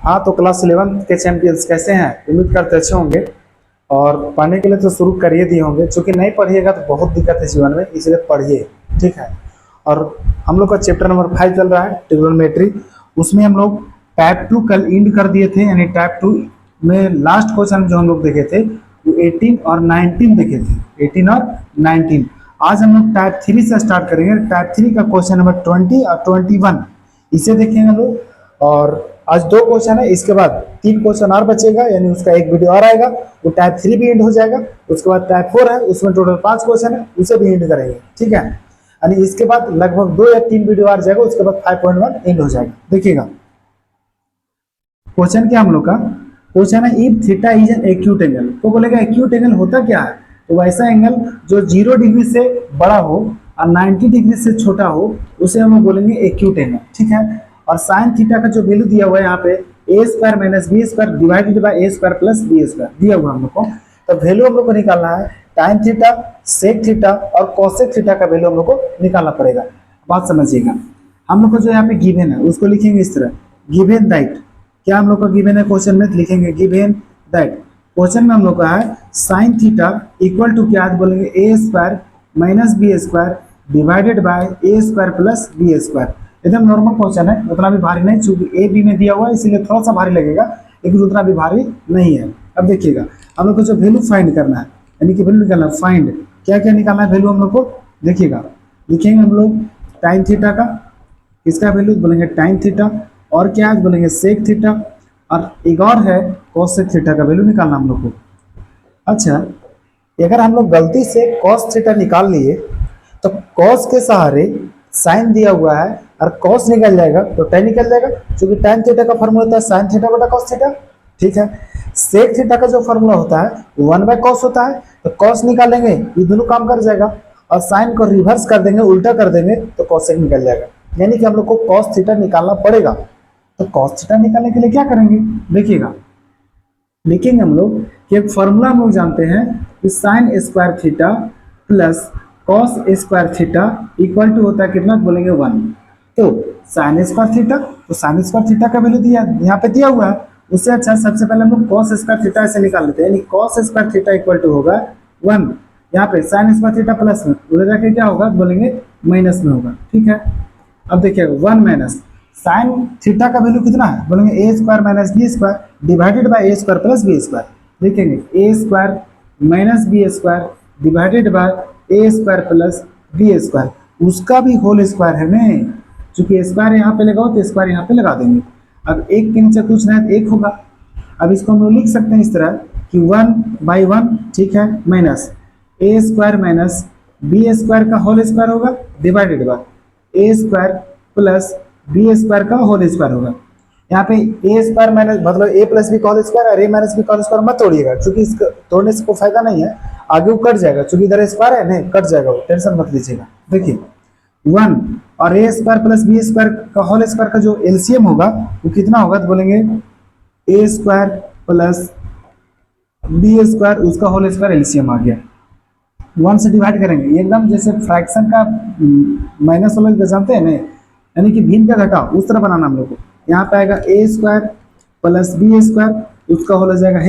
हाँ, तो क्लास 11 के चैंपियंस कैसे हैं? उम्मीद करते अच्छे होंगे। और पढ़ने के लिए तो शुरू कर ही दिए होंगे, क्योंकि नहीं पढ़िएगा तो बहुत दिक्कत है जीवन में, इसलिए पढ़िए। ठीक है। और हम लोग का चैप्टर नंबर 5 चल रहा है, ट्रिग्नोमेट्री। उसमें हम लोग टाइप 2 कल इंड कर दिए थे, यानी टाइप 2 में लास्ट क्वेश्चन जो हम लोग देखे थे वो 18 और 19 देखे थे, 18 और 19। आज हम लोग टाइप 3 से स्टार्ट करेंगे। टाइप 3 का क्वेश्चन नंबर 20 और 21 इसे देखेंगे हम लोग। और आज 2 क्वेश्चन है, इसके बाद 3 क्वेश्चन और बचेगा, यानी उसका एक वीडियो और आएगा, वो टाइप 3 भी एंड हो जाएगा। उसके बाद टाइप 4 है, उसमें टोटल 5 क्वेश्चन है, उसे भी एंड करेंगे। ठीक है। यानी इसके बाद लगभग 2 या 3 वीडियो आ जाएगा, उसके बाद 5.1 एंड हो जाएगा। देखिएगा क्वेश्चन क्या हम लोग का क्वेश्चन है, if theta is an acute angle. तो बोलेगा एक्यूट एंगल होता क्या है? तो वैसा एंगल जो 0 डिग्री से बड़ा हो और 90 डिग्री से छोटा हो, उसे हम बोलेंगे एक्यूट एंगल। ठीक है। और साइन थीटा का जो वैल्यू दिया हुआ है यहाँ पे ए square minus B square divided by A square plus B square दिया हुआ हम लोग को। तो वैल्यू हम लोग को निकालना है टाइन थीटा, सेक थीटा और कोसेक थीटा का वैल्यू हम लोग को निकालना पड़ेगा। बात समझिएगा। हम लोग को जो यहाँ पे गिवन है उसको लिखेंगे इस तरह, गिवन दैट। क्या हम लोग का गिवन है क्वेश्चन में? लिखेंगे गिवन दैट। क्वेश्चन में हम लोग का है साइन थीटा इक्वल टू क्या बोलेंगे a square minus B square divided by A square plus B square. एकदम नॉर्मल क्वेश्चन है, उतना भी भारी नहीं, चूंकि ए बी में दिया हुआ है इसीलिए थोड़ा सा भारी लगेगा, लेकिन उतना भी भारी नहीं है। अब देखिएगा हम लोग को जो वैल्यू फाइंड करना है, यानी कि वैल्यू निकालना है, फाइंड क्या क्या निकालना है वैल्यू हम लोग को। देखिएगा लिखेंगे हम लोग टाइन थीटा का, किसका वैल्यू बोलेंगे टाइन थीटा, और क्या बोलेंगे सेक थीटा, और एक और है कोसेक थीटा का वैल्यू निकालना हम लोग को। अच्छा, अगर हम लोग गलती से कॉस थीटा निकाल लिए तो कॉस के सहारे साइन दिया हुआ है और कॉस निकल जाएगा तो tan निकल जाएगा, क्योंकि tan थीटा का फॉर्मूला होता है साइन थीटा बटा कॉस थीटा। ठीक है। सेक थीटा का जो फॉर्मूला होता है 1/cos होता है, तो कॉस निकालेंगे ये दोनों काम कर जाएगा, और साइन को रिवर्स कर देंगे, उल्टा कर देंगे तो कॉसेक निकल जाएगा। यानी कि हम लोग को कॉस थीटा निकालना पड़ेगा। तो कॉस थीटा निकालने के लिए क्या करेंगे? देखिएगा लिखेंगे हम लोग कि एक फॉर्मूला हम लोग जानते हैं कि sine square theta plus cos square theta equal to होता है कितना बोलेंगे 1। तो साइन स्क्वायर थीटा, तो साइन स्क्वायर थीटा का वैल्यू दिया यहाँ पे दिया हुआ है, उससे अच्छा सबसे पहले हम लोग कॉस स्क्वायर थीटा ऐसे निकाल लेते हैं, यानी cos square theta equal to होगा 1। यहाँ पे साइन स्क्वायर थीटा प्लस में उधर जाके क्या होगा बोलेंगे माइनस में होगा। ठीक है। अब देखिए 1 माइनस साइन थीटा का वैल्यू कितना है बोलेंगे a square minus B square divided by A square plus B square. देखेंगे a square minus B square divided by A square plus B square, उसका भी होल स्क्वायर है नहीं, चूंकि स्क्वायर यहाँ पे लगाओ तो स्क्वायर यहाँ पे लगा देंगे। अब एक के नीचे कुछ नहीं एक होगा। अब इसको हम लोग लिख सकते हैं इस तरह कि 1/1, ठीक है, माइनस ए स्क्वायर माइनस बी स्क्वायर का होल स्क्वायर होगा divided by A square plus B square का होल स्क्वायर होगा। यहाँ पे ए स्क्वायर माइनस मतलब ए प्लस बी का होल स्क्वायर और ए माइनस बी का होल स्क्वायर मत तोड़िएगा, क्योंकि इसको तोड़ने से कोई फायदा नहीं है, आगे वो कट जाएगा, क्योंकि इधर स्क्वायर है नहीं कट जाएगा, वो टेंशन मत लीजिएगा। देखिए 1 और ए स्क्वायर प्लस बी स्क्वायर का होल स्क्वायर का जो एलसीएम होगा वो कितना होगा तो बोलेंगे a square plus B square, उसका होल स्क्वायर एलसीएम आ गया। 1 से डिवाइड करेंगे एकदम जैसे फ्रैक्शन का माइनस वाला जानते हैं ना, यानी कि भिन्न का घटा उस तरह बनाना हम लोग को। यहाँ पे आएगा ए स्क्वायर प्लस बी स्क्वायर, उसका होल हो जाएगा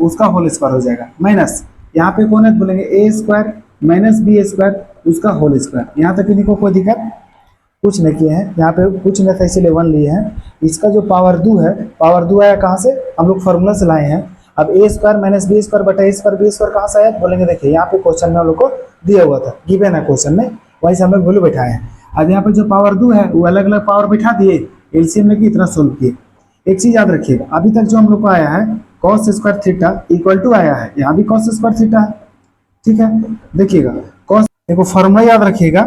उसका होल स्क्वायर हो जाएगा, माइनस यहाँ पे कौन है बोलेंगे a square minus B square, उसका होल स्क्वायर। यहाँ तक इनको कोई दिक्कत कुछ नहीं किए हैं, यहाँ पे कुछ नहीं था इसीलिए 1 लिए हैं। इसका जो पावर 2 है, पावर 2 आया कहाँ से? हम लोग फार्मूला से लाए हैं। अब ए स्क्वायर माइनस बी स्क्वायर बटा ए स्क्वायर बी स्क्वायर कहाँ से आया बोलेंगे? देखिए यहाँ पे क्वेश्चन में हम लोग को दिया हुआ था, गिवन है क्वेश्चन में, वहीं से हम लोग वैल्यू बैठाए हैं। अब यहाँ पे जो पावर 2 है वो अलग अलग पावर बैठा दिए, एलसीएम लेके इतना सोल्व किए। एक चीज याद रखिएगा, अभी तक जो हम लोग को आया है cos square theta equal to आया है, यहाँ भी कॉस स्क्वायर थीटा है। ठीक है। देखिएगा कॉस, देखो फॉर्मूला याद रखिएगा,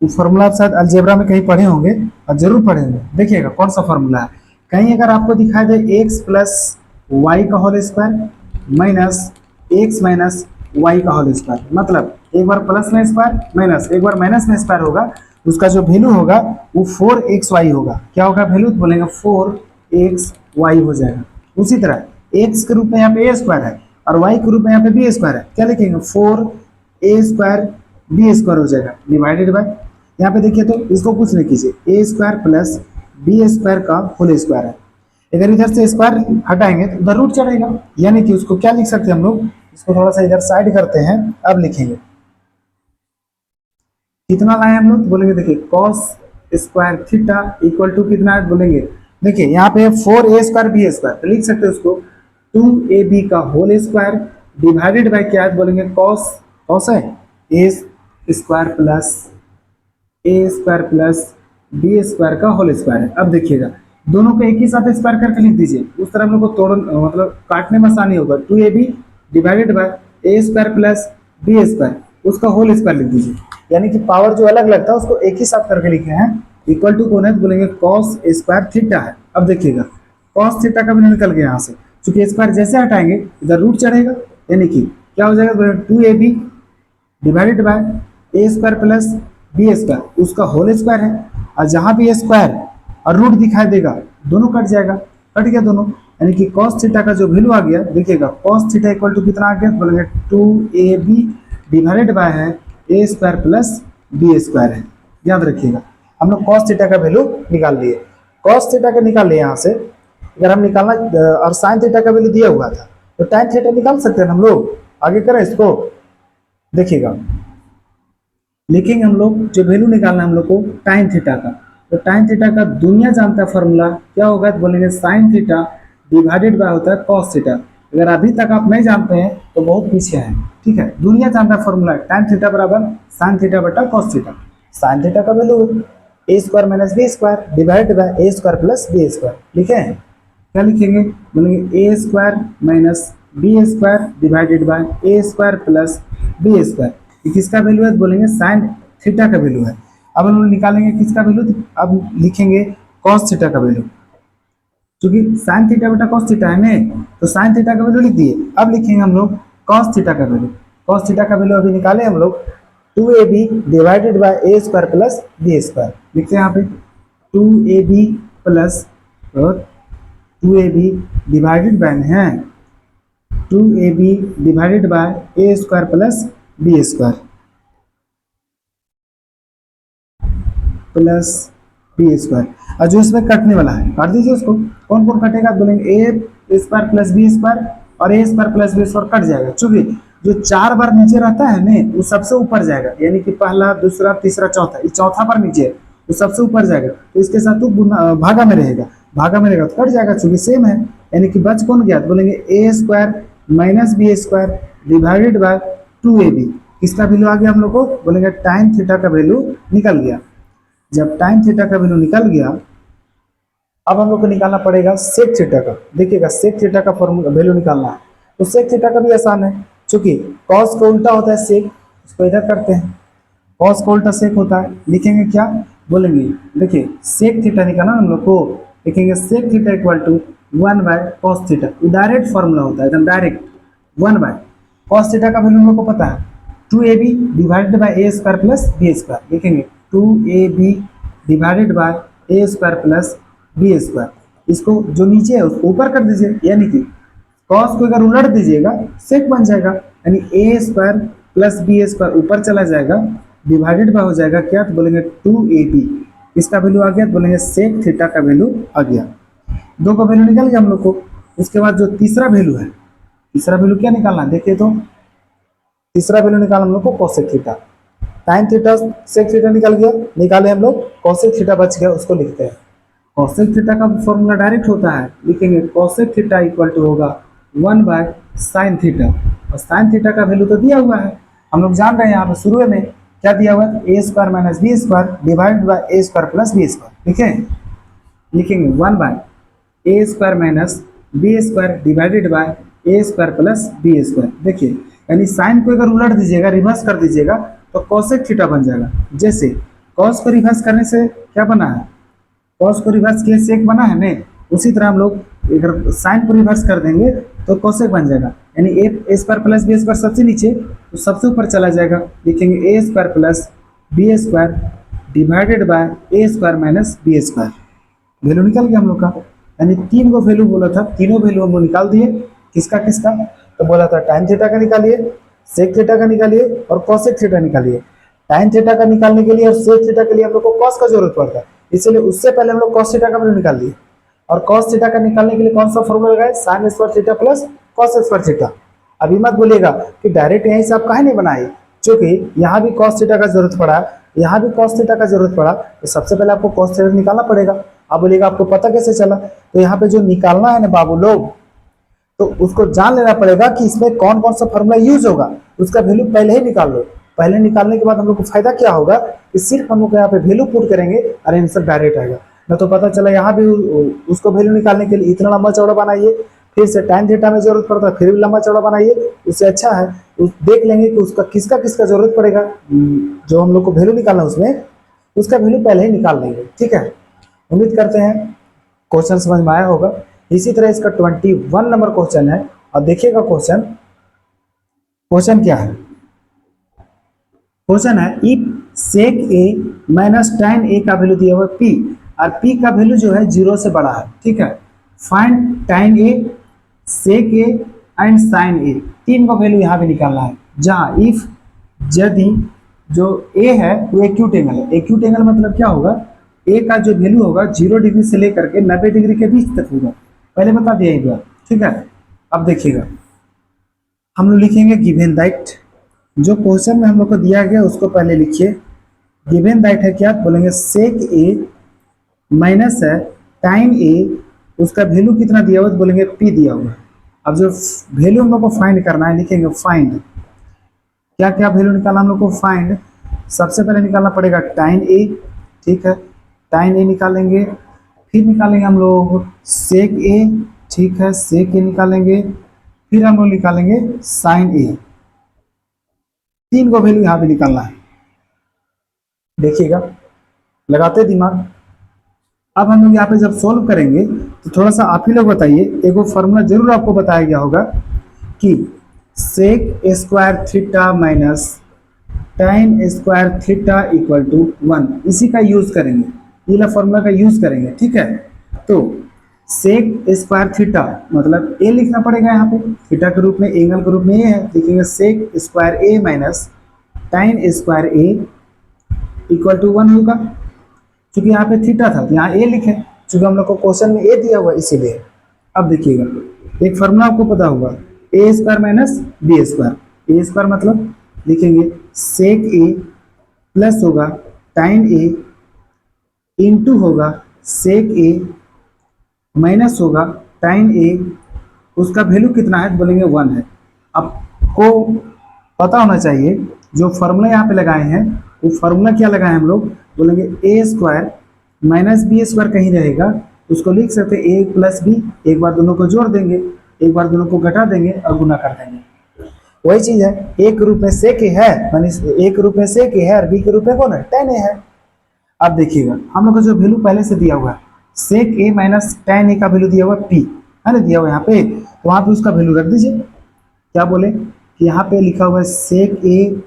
फॉर्मूला आप शायद अलजेब्रा में कहीं पढ़े होंगे और जरूर पढ़े होंगे। देखिएगा कौन सा फॉर्मूला है, कहीं अगर आपको दिखाई दे एक्स प्लस वाई का whole square minus X minus Y का होल स्क्वायर, मतलब एक बार प्लस में स्क्वायर माइनस एक बार माइनस में स्क्वायर होगा, उसका जो वैल्यू होगा वो 4xy होगा। क्या होगा वैल्यू बोलेंगे 4xy हो जाएगा। उसी तरह x के रूप में यहाँ पे a स्क्वायर है और y के रूप में यहाँ पे b स्क्वायर है, क्या लिखेंगे 4a स्क्वायर b स्क्वायर हो जाएगा डिवाइडेड बाय, यहाँ पे देखिए तो इसको कुछ नहीं कीजिए, a square plus b square का होल स्क्वायर है। अगर इधर से स्क्वायर हटाएंगे तो उधर रूट चढ़ेगा, यानी कि उसको क्या लिख सकते हैं हम लोग, इसको थोड़ा सा इधर साइड करते हैं, अब लिखेंगे कितना लाए हम लोग, बोलेंगे देखिए cos square theta equal to कितना है, बोलेंगे देखिए यहाँ पे 4a² b² तो लिख सकते हैं उसको 2ab का होल स्क्वायर डिवाइडेड बाय क्या है, बोलेंगे कॉस, कॉस है a² प्लस b² का होल स्क्वायर है। अब देखिएगा दोनों को एक ही साथ स्क्वायर करके लिख दीजिए, उस तरह हम लोग को तोड़ मतलब काटने में आसानी होगा। 2ab divided by a² plus b², उसका होल स्क्वायर लिख दीजिए, यानी कि पावर जो अलग लगता है उसको एक ही साथ करके लिखे हैं। इक्वल टू कौन है, बोलेंगे कॉस स्क्वायर थीटा है। अब देखिएगा कॉस थीटा का भी निकल गया यहाँ से, क्योंकि स्क्वायर जैसे हटाएंगे इधर रूट चढ़ेगा, यानी कि क्या हो जाएगा, 2ab divided by a² plus b², उसका होल स्क्वायर है, और जहाँ भी स्क्वायर और रूट दिखाई देगा दोनों कट जाएगा, कट गया दोनों, यानी कि cos थीटा का जो वैल्यू आ गया, देखिएगा cos थीटा इक्वल टू कितना आ गया, बोलेंगे 2ab डिवाइडेड बाय है a² प्लस b² है। याद रखिएगा हम लोग cos थीटा का वैल्यू निकाल लिए, cos थीटा का निकाल लिए यहाँ से। अगर हम निकालना और sin थीटा का वैल्यू दिया हुआ था तो tan थीटा निकाल सकते हैं हम लोग। आगे करें इसको, देखिएगा लिखेंगे हम लोग जो वैल्यू निकालना है हम लोग को tan थीटा का, तो tan थीटा का दुनिया जानता है फॉर्मूला क्या होगा, तो बोलेंगे sin थीटा डिवाइडेड बाय होता है cos थीटा। अगर अभी तक आप नहीं जानते हैं तो बहुत पीछे हैं, ठीक है। दुनिया जानता है फॉर्मूला tan थीटा बराबर sin थीटा बटा cos थीटा। sin थीटा का value a² minus b² divided by a² plus b², लिखे हैं क्या लिखेंगे, बोलेंगे a² minus b² divided by a² plus b², किसका वैल्यू है, बोलेंगे sin थीटा का वैल्यू है। अब हम लोग निकालेंगे किसका वैल्यू, अब लिखेंगे cos थीटा का वैल्यू, क्योंकि sin थीटा बटा cos थीटा है ना, तो sin थीटा का वैल्यू लिख दिए। अब लिखेंगे हम लोग cos थीटा का वैल्यू, cos थीटा का वैल्यू अभी निकाले हम लोग 2ab divided by a² plus b², लिखते हैं यहाँ पे 2ab plus 2ab divided by है 2ab divided by a² plus b² plus b², और जो इसमें कटने वाला है काट दीजिए उसको। कौन कौन कटेगा, बोलेंगे a² प्लस b² और a² प्लस b² कट जाएगा, चूंकि जो 4 बार नीचे रहता है ना वो सबसे ऊपर जाएगा, यानी कि पहला दूसरा तीसरा चौथा, ये चौथा बार नीचे है वो सबसे ऊपर जाएगा, तो इसके साथ तो भागा में रहेगा, भागा में रहेगा तो कट जाएगा, चूंकि सेम है, यानी कि बच कौन गया, बोलेंगे a² minus b² divided bye 2ab, किसका वैल्यू आ गया हम लोग को, बोलेंगे tan थीटा का वैल्यू निकल गया। जब tan थीटा का वैल्यू निकल गया, अब हम लोग को निकालना पड़ेगा sec थीटा का। देखिएगा sec थीटा का फॉर्मूला वैल्यू निकालना है, तो sec थीटा का भी आसान है, क्योंकि cos का उल्टा होता है sec, इसको इधर करते हैं, cos का उल्टा sec होता है, लिखेंगे क्या, बोलेंगे देखिए sec थीटा निकालना हम लोग को, लिखेंगे sec theta equal to 1 by cos theta, direct formula होता है एकदम डायरेक्ट, 1 बाय cos थीटा का वैल्यू हम लोग को पता है 2ab divided by a² plus b², लिखेंगे 2ab divided by a² plus b², इसको जो नीचे है उसको ऊपर कर दीजिए, यानी कि cos को अगर उलट दीजिएगा sec बन जाएगा, यानी a² प्लस b² ऊपर चला जाएगा, डिवाइडेड बाय हो जाएगा क्या, तो बोलेंगे 2ab, इसका वैल्यू आ गया, तो बोलेंगे sec थीटा का वैल्यू आ गया। दो का वैल्यू निकल गया हम लोग को। उसके बाद जो तीसरा वैल्यू है, तीसरा वैल्यू क्या निकालना, देखिए तो तीसरा वैल्यू निकाला हम लोग को cosec theta, tan theta sec theta निकल गया, निकाले हम लोग cosec थीटा बच गया, उसको लिखते हैं। cosec थीटा का फॉर्मूला डायरेक्ट होता है, लिखेंगे cosec थीटा इक्वल टू होगा 1 बाय sin थीटा, और sin थीटा का वैल्यू तो दिया हुआ है, हम लोग जान रहे हैं यहाँ पे शुरू में क्या दिया हुआ है, a² minus b² divided by a² plus b², ठीक है, लिखेंगे 1 by a² minus b² divided by a² plus b², देखिए यानी साइन को अगर उलट दीजिएगा, रिवर्स कर दीजिएगा तो cosec थीटा बन जाएगा। जैसे cos को रिवर्स करने से क्या बना है, cos को रिवर्स किए sec बना है ने, उसी तरह हम लोग अगर साइन को रिवर्स कर देंगे तो cosec बन जाएगा, यानी a² प्लस b² सबसे नीचे तो सबसे ऊपर चला जाएगा, लिखेंगे a² plus b² divided by a² minus b², value निकल गया हम लोग का, यानी 3 को वैल्यू बोला था, तीनों वैल्यू हम लोग निकाल दिए, किसका किसका, तो बोला था tan थीटा का निकालिए, sec थीटा का निकालिए और cosec थीटा निकालिए। tan थीटा का निकालने के लिए और sec थीटा के लिए हम लोग को cos का जरूरत पड़ता है, इसलिए उससे पहले हम लोग cos थीटा का वैल्यू निकाल दिए। और कॉस थीटा का निकालने के लिए कौन सा फॉर्मूला लगाए, sign square theta plus cos square theta. अभी मत बोलिएगा कि डायरेक्ट यहीं से आप काहे नहीं बनाए, क्योंकि यहाँ भी कॉस थीटा का जरूरत पड़ा, यहाँ भी कॉस थीटा का जरूरत पड़ा, तो सबसे पहले आपको कॉस थीटा निकालना पड़ेगा। आप बोलिएगा आपको पता कैसे चला, तो यहाँ पे जो निकालना है ना बाबू लोग, तो उसको जान लेना पड़ेगा कि इसमें कौन कौन सा फॉर्मूला यूज होगा, उसका वैल्यू पहले ही निकाल लो। पहले निकालने के बाद हम लोग को फायदा क्या होगा कि सिर्फ हम लोग यहाँ पे वैल्यू पुट करेंगे और आंसर डायरेक्ट आएगा। न तो पता चला यहाँ भी उसको वैल्यू निकालने के लिए इतना लंबा चौड़ा बनाइए, फिर से टाइम थीटा में जरूरत पड़ता है, फिर भी लंबा चौड़ा बनाइए। इससे अच्छा है देख लेंगे कि उसका किसका किसका जरूरत पड़ेगा, जो हम लोग को वैल्यू निकालना उसमें उसका वैल्यू पहले ही निकाल लेंगे। ठीक है, उम्मीद करते हैं क्वेश्चन समझ में आया होगा। इसी तरह इसका 21 नंबर क्वेश्चन है, और देखिएगा क्वेश्चन क्या है। क्वेश्चन है if sec A minus tan A का वैल्यू दिया हुआ है p, और p का वैल्यू जो है 0 से बड़ा है। ठीक है, find tan A, sec A and sin A, तीन का वैल्यू यहाँ पे निकालना है। जहाँ इफ यदि जो a है वो एक्यूट एंगल है, एक्यूट एंगल मतलब क्या होगा, a का जो वैल्यू होगा 0 डिग्री से लेकर के 90 डिग्री के बीच तक होगा, पहले बता दिया एक बार। ठीक है, अब देखिएगा हम लोग लिखेंगे गिवन दैट, जो क्वेश्चन में हम लोग को दिया गया उसको पहले लिखिए। गिवन दैट है क्या, बोलेंगे सेक ए माइनस है टाइन ए, उसका वैल्यू कितना दिया हुआ, बोलेंगे p दिया हुआ है। अब जो वैल्यू हम लोग को फाइंड करना है, लिखेंगे फाइंड, क्या क्या वैल्यू निकालना हम लोग को, फाइंड सबसे पहले निकालना पड़ेगा टाइन ए। ठीक है, टाइन ए निकालेंगे, फिर निकालेंगे हम लोग सेक ए। ठीक है, सेक ए निकालेंगे, फिर हम लोग निकालेंगे साइन ए। तीन को वैल्यू यहाँ पे निकालना है, देखिएगा लगाते दिमाग। अब हम लोग यहाँ पे जब सॉल्व करेंगे तो थोड़ा सा आप ही लोग बताइए, एक वो फॉर्मूला जरूर आपको बताया गया होगा कि sec square theta minus tan square theta equal to 1, इसी का यूज करेंगे, ये फॉर्मूला का यूज करेंगे। ठीक है, तो सेक स्क्वायर थीटा मतलब ए लिखना पड़ेगा यहाँ पे, थीटा के रूप में, एंगल के रूप में ये है, लिखेंगे sec square A minus tan square A equal to 1 होगा। क्योंकि यहाँ पे थीटा था तो यहाँ ए लिखे, क्योंकि हम लोग को क्वेश्चन में ए दिया हुआ इसीलिए। अब देखिएगा एक फॉर्मूला आपको पता होगा, ए स्क्वायर माइनस बी स्क्वायर। ए स्क्वायर मतलब लिखेंगे सेक ए प्लस होगा टाइन ए इंटू होगा सेक ए माइनस होगा टाइन ए, उसका वैल्यू कितना है, बोलेंगे 1 है। आपको पता होना चाहिए जो फॉर्मूला यहाँ पे लगाए हैं वो फॉर्मूला क्या लगाए हम लोग, बोलेंगे a square minus B square कहीं रहेगा, उसको लिख सकते हैं ए प्लस बी, एक बार दोनों को जोड़ देंगे, एक बार दोनों को घटा देंगे और गुना कर देंगे। वही चीज है, ए के रूप में सेक ए है, मानी ए के रूप में सेक ए है और बी के रूप में कौन है, tan ए है। अब देखिएगा हम लोग को जो वैल्यू पहले से दिया हुआ है, sec A minus tan A का वैल्यू दिया हुआ p है ना, दिया हुआ यहाँ पे, तो वहाँ पे उसका वैल्यू रख दीजिए। क्या बोले कि यहाँ पे लिखा हुआ है सेक ए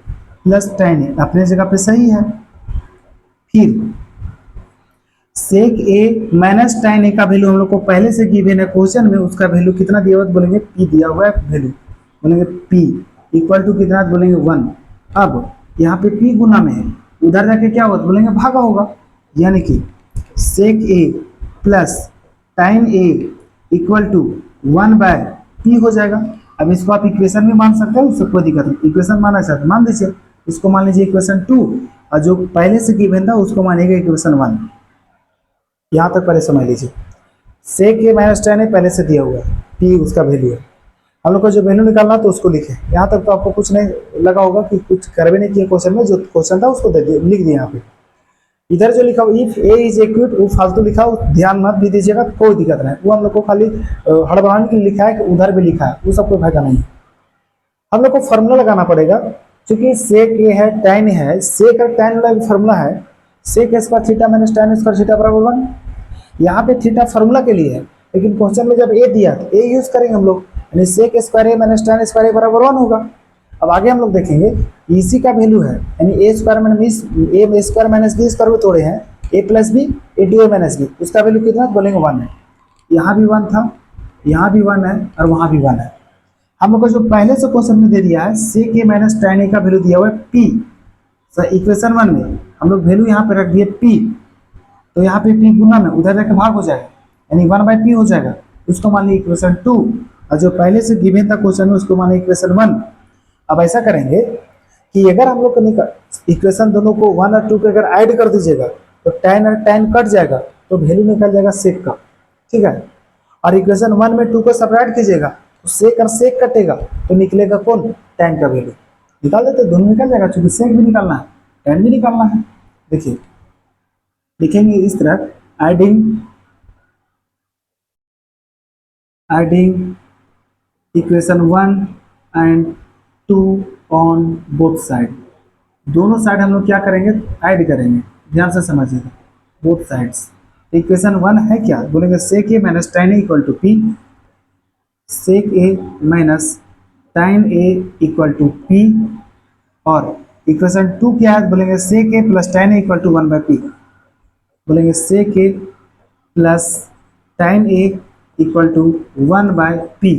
प्लस tan ए, अपने जगह पे सही है। फिर सेक ए माइनस tan ए का वैल्यू हम लोग को पहले से गिवन है क्वेश्चन में, उसका वैल्यू कितना दिया हुआ है, बोलेंगे p दिया हुआ है वैल्यू, बोलेंगे p इक्वल टू कितना, बोलेंगे 1। अब यहाँ पे p गुना में है, उधर जाके क्या होगा, बोलेंगे भागा होगा, यानी कि सेक ए प्लस टाइन ए इक्वल टू 1/p हो जाएगा। अब इसको आप इक्वेशन भी मान सकते हैं, उससे कोई दिक्कत नहीं, इक्वेशन माना चाहते मान दीजिए, इसको मान लीजिए इक्वेशन 2 और जो पहले से गिवन था उसको मानिएगा इक्वेशन 1। यहाँ तक पहले समझ लीजिए, सेक ए माइनस tan ए पहले से दिया हुआ है, p उसका वैल्यू है, हम लोग को जो वैल्यू निकालना तो उसको लिखे। यहाँ तक तो आपको कुछ नहीं लगा होगा कि कुछ कर भी नहीं किया क्वेश्चन में, जो क्वेश्चन था उसको दे दिए, लिख दिए यहाँ पे। इधर जो लिखा इफ ए इज इक्वल वो फालतू लिखा, ध्यान मत भी दीजिएगा, कोई दिक्कत नहीं, वो हम लोग को खाली हड़बड़ाने के लिए लिखा है कि उधर भी लिखा है, वो सब कोई फायदा नहीं है। हम लोग को फॉर्मूला लगाना पड़ेगा, क्योंकि सेक ए है tan है, सेक और tan वाला फॉर्मूला है sec square theta minus tan square theta बराबर 1। यहाँ पे थीटा फॉर्मूला के लिए है, लेकिन क्वेश्चन में जब ए दिया तो ए यूज करेंगे हम लोग, यानी सेक square A minus tan square ए बराबर 1 होगा। अब आगे हम लोग देखेंगे इसी का वैल्यू है, यानी a square minus A square minus B square में तोड़े हैं, a plus b a to a minus b, उसका वैल्यू कितना, बोलेंगे 1 है। यहाँ भी 1 था, यहाँ भी 1 है और वहाँ भी 1 है। हम लोग को जो पहले से क्वेश्चन में दे दिया है sec A minus tan A का वैल्यू दिया हुआ है p, इक्वेशन 1 में हम लोग वैल्यू यहाँ पे रख दिए p, तो यहाँ पे p गुना में उधर जाके भाग हो जाएगा, यानी 1/p हो जाएगा, उसको मान लिया इक्वेशन 2, और जो पहले से गिवन था क्वेश्चन में उसको मान लिया इक्वेशन 1। अब ऐसा करेंगे कि अगर हम लोग को इक्वेशन दोनों को 1 और 2 को अगर ऐड कर दीजिएगा तो tan और tan कट जाएगा, तो वैल्यू निकल जाएगा सेक का, ठीक है। और इक्वेशन 1 में 2 को सब्ट्रैक्ट कीजिएगा तो सेक और सेक कटेगा, तो निकलेगा कौन, tan का वैल्यू। निकाल देते, दोनों निकल जाएगा, क्योंकि सेक भी निकालना है, tan भी निकालना है। देखिए लिखेंगे इस तरह, adding equation 1 and 2 on both side. दोनों साइड हम लोग क्या करेंगे, ऐड करेंगे, ध्यान से समझिएगा, बोथ साइड्स। इक्वेशन 1 है क्या, बोलेंगे sec A minus tan a equal to p, sec A minus tan a equal to p. और इक्वेशन 2 क्या है, बोलेंगे sec a plus tan a equal to 1/p, बोलेंगे sec a plus tan a equal to 1/p।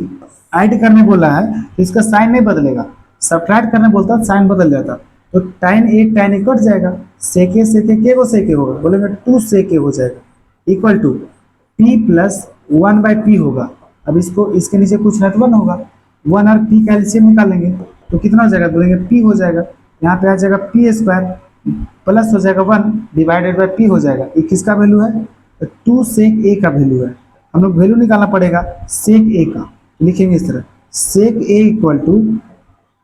Add करने बोला है तो इसका साइन नहीं बदलेगा, सब्ट्रैक्ट करने बोलता है साइन बदल जाता, तो tan ए कट जाएगा, सेके के को सेके होगा, बोलेंगे 2 सेके हो जाएगा, equal to p plus 1/p होगा। अब इसको इसके नीचे कुछ नहीं तो 1 होगा, 1 और p का एलसीएम निकालेंगे तो कितना हो जाएगा, बोलेंगे p हो जाएगा, यहाँ पे आ जाएगा p स्क्वायर प्लस हो जाएगा 1 डिवाइडेड बाई p हो जाएगा। ये किसका वैल्यू है, तो 2 सेक ए का वैल्यू है। हम लोग वैल्यू निकालना पड़ेगा सेक ए का, लिखेंगे इस तरह, sec a equal to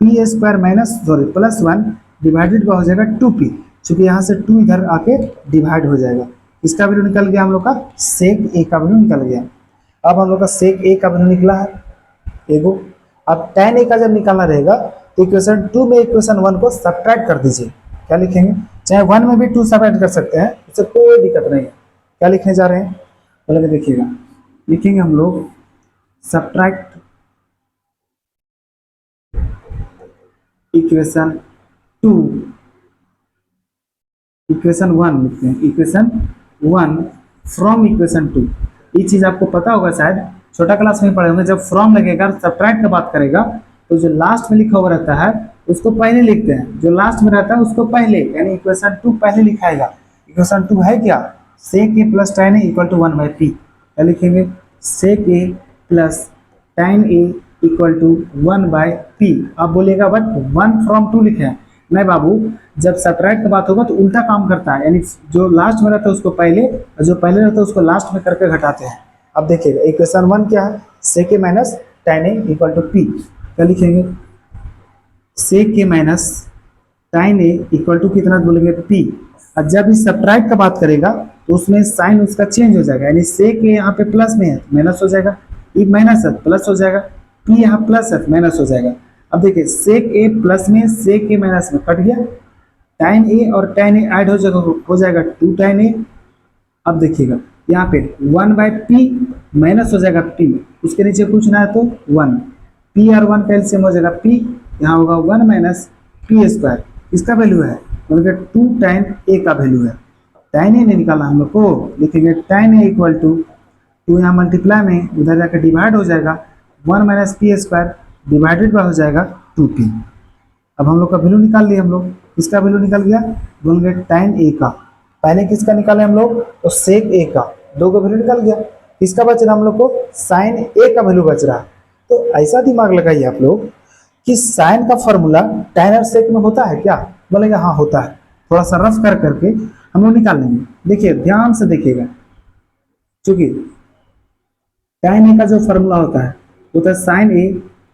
p square minus sorry plus 1 divided by हो जाएगा 2p, चूंकि यहाँ से 2 इधर आके डिवाइड हो जाएगा। इसका वैल्यू निकल गया हम लोग का, सेक ए का वैल्यू निकल गया। अब हम लोग का सेक ए का वैल्यू निकला है एगो। अब tan ए का जब निकालना रहेगा तो इक्वेशन 2 में इक्वेशन 1 को सब्ट्रैक्ट कर दीजिए। क्या लिखेंगे, चाहे 1 में भी 2 सब्ट्रैक्ट कर सकते हैं, इससे कोई दिक्कत नहीं है। क्या लिखने जा रहे हैं, बोलेंगे देखिएगा, लिखेंगे हम लोग सब्ट्रैक्ट इक्वेशन 2, इक्वेशन 1 लिखते हैं, इक्वेशन 1 फ्रॉम इक्वेशन 2। ये चीज आपको पता होगा, शायद छोटा क्लास में पढ़े होंगे, जब फ्रॉम लगेगा सब्ट्रैक्ट का बात करेगा तो जो लास्ट में लिखा हुआ रहता है उसको पहले लिखते हैं, जो लास्ट में रहता है उसको पहले, यानी इक्वेशन 2 पहले लिखाएगा। इक्वेशन 2 है क्या, sec a plus tan a equal to 1/p। क्या लिखेंगे, sec a plus tan a equal to 1/p। आप बोलिएगा बट 1 फ्रॉम 2 लिखे हैं, नहीं बाबू, जब सब्ट्रैक्ट का बात होगा तो उल्टा काम करता है, यानी जो लास्ट में रहता है उसको पहले और जो पहले रहता है उसको लास्ट में करके घटाते हैं। अब देखिएगा इक्वेशन 1 क्या है, sec A minus tan a equal to p। क्या लिखेंगे, sec A minus tan a equal to कितना बोलेंगे p। और जब इस सब्ट्रैक्ट का बात करेगा तो उसमें साइन उसका चेंज हो जाएगा, यानी सेक ए यहाँ पे प्लस में है माइनस हो जाएगा, ई माइनस है प्लस हो जाएगा, p यहाँ प्लस है माइनस हो जाएगा। अब देखिए सेक ए प्लस में सेक ए माइनस में कट गया, tan ए और tan ए ऐड हो जाएगा 2 tan ए। अब देखिएगा यहाँ पे 1/p माइनस हो जाएगा p, उसके नीचे कुछ ना है तो 1, p और 1 का एलसीएम हो जाएगा p, यहाँ होगा 1 माइनस p स्क्वायर। इसका वैल्यू है मतलब 2 tan a का वैल्यू है, tan a ने निकाला हम लोग को, लिखेंगे tan a इक्वल टू 2 यहाँ मल्टीप्लाई में उधर जाकर डिवाइड हो जाएगा, 1 minus p square divided by हो जाएगा 2p। अब हम लोग का वैल्यू निकाल लिए हम लोग, इसका वैल्यू निकल गया, बोलेंगे tan a का, पहले किसका निकाले हम लोग, तो सेक ए का, 2 का वैल्यू निकल गया। किसका बच रहा हम लोग को, साइन ए का वैल्यू बच रहा है। तो ऐसा दिमाग लगाइए आप लोग कि साइन का फॉर्मूला tan और सेक में होता है क्या, बोलेंगे हाँ होता है, थोड़ा सा रफ कर करके हम लोग निकाल लेंगे। देखिए ध्यान से देखिएगा, चूंकि tan ए का जो फॉर्मूला होता है वो होता है साइन ए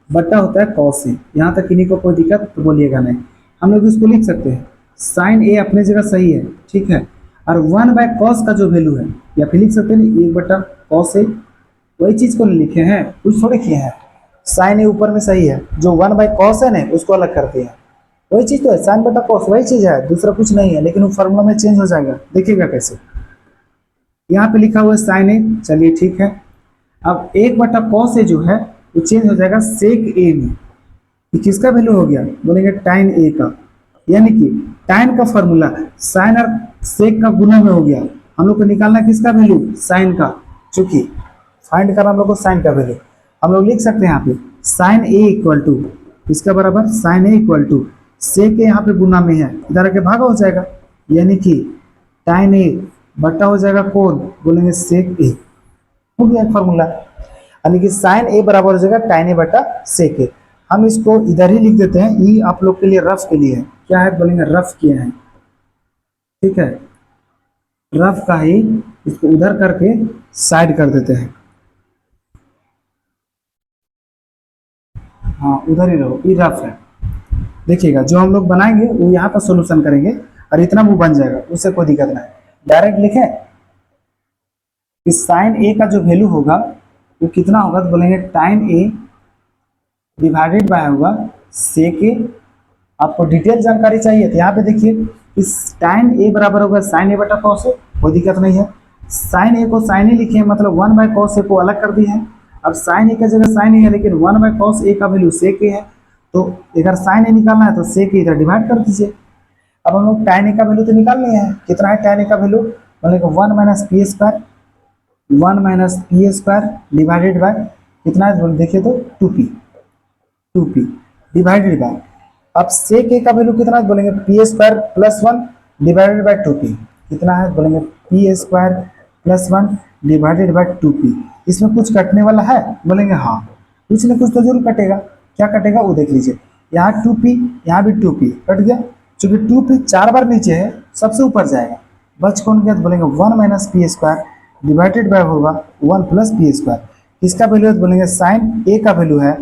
बट्टा होता है कॉस ए। यहाँ तक किन्हीं को कोई दिक्कत तो बोलिएगा नहीं, हम लोग इसको लिख सकते हैं, साइन ए अपने जगह सही है, ठीक है, और 1/cos का जो वैल्यू है या फिर लिख सकते हैं 1/cos ए, वही चीज को लिखे हैं, कुछ थोड़े किए हैं। साइन ए ऊपर में सही है, जो 1/cos है ना उसको अलग करते हैं, वही चीज तो है, साइन बटा कॉस वही चीज है, दूसरा कुछ नहीं है, लेकिन वो फॉर्मूला में चेंज हो जाएगा। देखिएगा कैसे, यहाँ पे लिखा हुआ है साइन ए, चलिए ठीक है। अब 1/cos ए जो है वो चेंज हो जाएगा सेक ए में, किसका वैल्यू हो गया, बोलेंगे tan ए का, यानी कि tan का फॉर्मूला साइन और सेक का गुना में हो गया। हम लोग को निकालना किसका वैल्यू, साइन का, चूंकि फाइंड करना हम लोग को साइन का वैल्यू, हम लोग लिख सकते हैं यहाँ पे साइन ए इक्वल टू इसका बराबर साइन ए इक्वल टू सेक ए यहाँ पे गुना में है, इधर आके भागा हो जाएगा, यानी कि tan ए बट्टा हो जाएगा कौन, बोलेंगे सेक ए। हो गया एक फॉर्मूला, यानी कि साइन ए बराबर हो जाएगा tan a बटा सेक ए। हम इसको इधर ही लिख देते हैं, ई आप लोग के लिए रफ के लिए है, क्या है बोलेंगे रफ किए हैं, ठीक है, रफ का ही इसको उधर करके साइड कर देते हैं, हाँ उधर ही रहो, ई रफ है। देखिएगा जो हम लोग बनाएंगे वो यहाँ पर सोल्यूशन करेंगे और इतना वो बन जाएगा, उससे कोई दिक्कत नहीं। डायरेक्ट लिखें कि साइन ए का जो वैल्यू होगा वो कितना होगा, तो बोलेंगे टाइम ए डिवाइडेड बाय होगा सेक ए। आपको डिटेल जानकारी चाहिए तो यहाँ पे देखिए इस टाइम ए बराबर होगा साइन ए बटा कॉस ए, कोई दिक्कत नहीं है। साइन ए को साइन ए लिखे मतलब 1 बाय कॉस ए को अलग कर दिए हैं। अब साइन ए की जगह साइन ए है लेकिन 1 बाय कॉस ए का वैल्यू सेक ए है, तो अगर साइन ए निकालना है तो सेक ए इधर डिवाइड कर दीजिए। अब हम लोग tan ए का वैल्यू तो निकाल लिए हैं, कितना है tan ए का वैल्यू, बोलेंगे 1 minus P square, 1 minus P square divided bye कितना है देखिए तो 2p डिवाइडेड बाय, अब सेक ए का वैल्यू कितना है बोलेंगे P square plus 1 divided bye 2p, कितना है बोलेंगे P square plus 1 divided bye 2p। इसमें कुछ कटने वाला है बोलेंगे हाँ, कुछ न कुछ तो जरूर कटेगा, क्या कटेगा वो देख लीजिए। यहाँ 2p यहाँ भी 2p कट गया, चूंकि 2p 4 बार नीचे है सबसे ऊपर जाएगा, बच कौन गया तो बोलेंगे 1 minus P square divided bye होगा 1 प्लस पी स्क्वायर। इसका वैल्यू तो बोलेंगे साइन ए का वैल्यू है,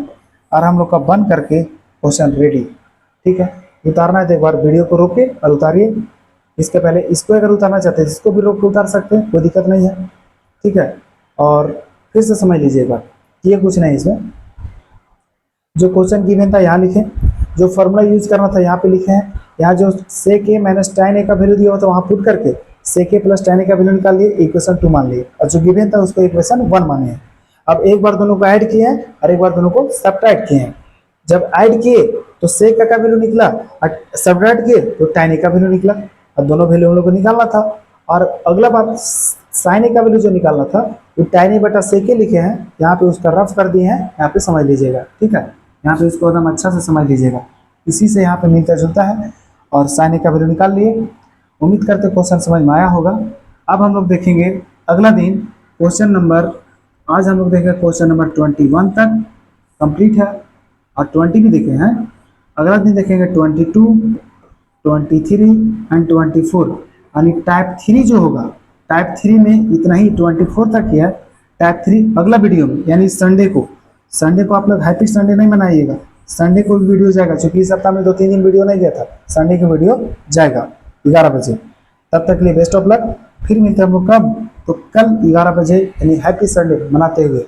और हम लोग का बन करके क्वेश्चन रेडी। ठीक है, उतारना है तो एक बार वीडियो को रोके और उतारिए। इसके पहले इसको अगर उतारना चाहते हैं इसको भी रोक के उतार सकते हैं, कोई दिक्कत नहीं है। ठीक है, और फिर से समझ लीजिए एक बार, ये कुछ नहीं, इसमें जो क्वेश्चन गिवन था यहाँ लिखें, जो फॉर्मूला यूज करना था यहाँ पे लिखे हैं। यहाँ जो सेक ए माइनस tan ए का वैल्यू दिया हुआ था वहाँ पुट करके सेक ए प्लस tan ए का वैल्यू निकाल लिए, इक्वेशन 2 मान लिए, और जो गिवन था उसको इक्वेशन 1 माने हैं। अब एक बार दोनों को ऐड किए हैं और एक बार दोनों को सब्ट्रैक्ट किए हैं। जब ऐड किए तो सेक का वैल्यू निकला और सब्ट्रैक्ट किए तो tan ए का वैल्यू निकला, और दोनों वैल्यू हम लोग को निकालना था। और अगला बात साइन ए का वैल्यू जो निकालना था वो tan ए बटा सेक ए लिखे हैं, यहाँ पे उसका रफ कर दिए हैं, यहाँ पे समझ लीजिएगा। ठीक है, यहाँ पे इसको एकदम अच्छा से समझ लीजिएगा, इसी से यहाँ पे मिलता जुलता है, और साइन ए का वैल्यू निकाल लिए। उम्मीद करते क्वेश्चन समझ में आया होगा। अब हम लोग देखेंगे अगला दिन क्वेश्चन नंबर, आज हम लोग देखेंगे क्वेश्चन नंबर 21 तक कंप्लीट है, और 20 भी देखे हैं। अगला दिन देखेंगे 22, 23 एंड 24, यानी टाइप 3 जो होगा, टाइप 3 में इतना ही 24 तक ही है। टाइप 3 अगला वीडियो में यानी संडे को आप लोग हैप्पी संडे नहीं मनाइएगा, संडे को भी वीडियो जाएगा, क्योंकि इस सप्ताह में 2-3 दिन वीडियो नहीं गया था, संडे की वीडियो जाएगा 11 बजे। तब तक के लिए बेस्ट ऑफ लक, फिर मिलते हैं हम लोग कब, तो कल 11 बजे, यानी हैप्पी संडे मनाते हुए।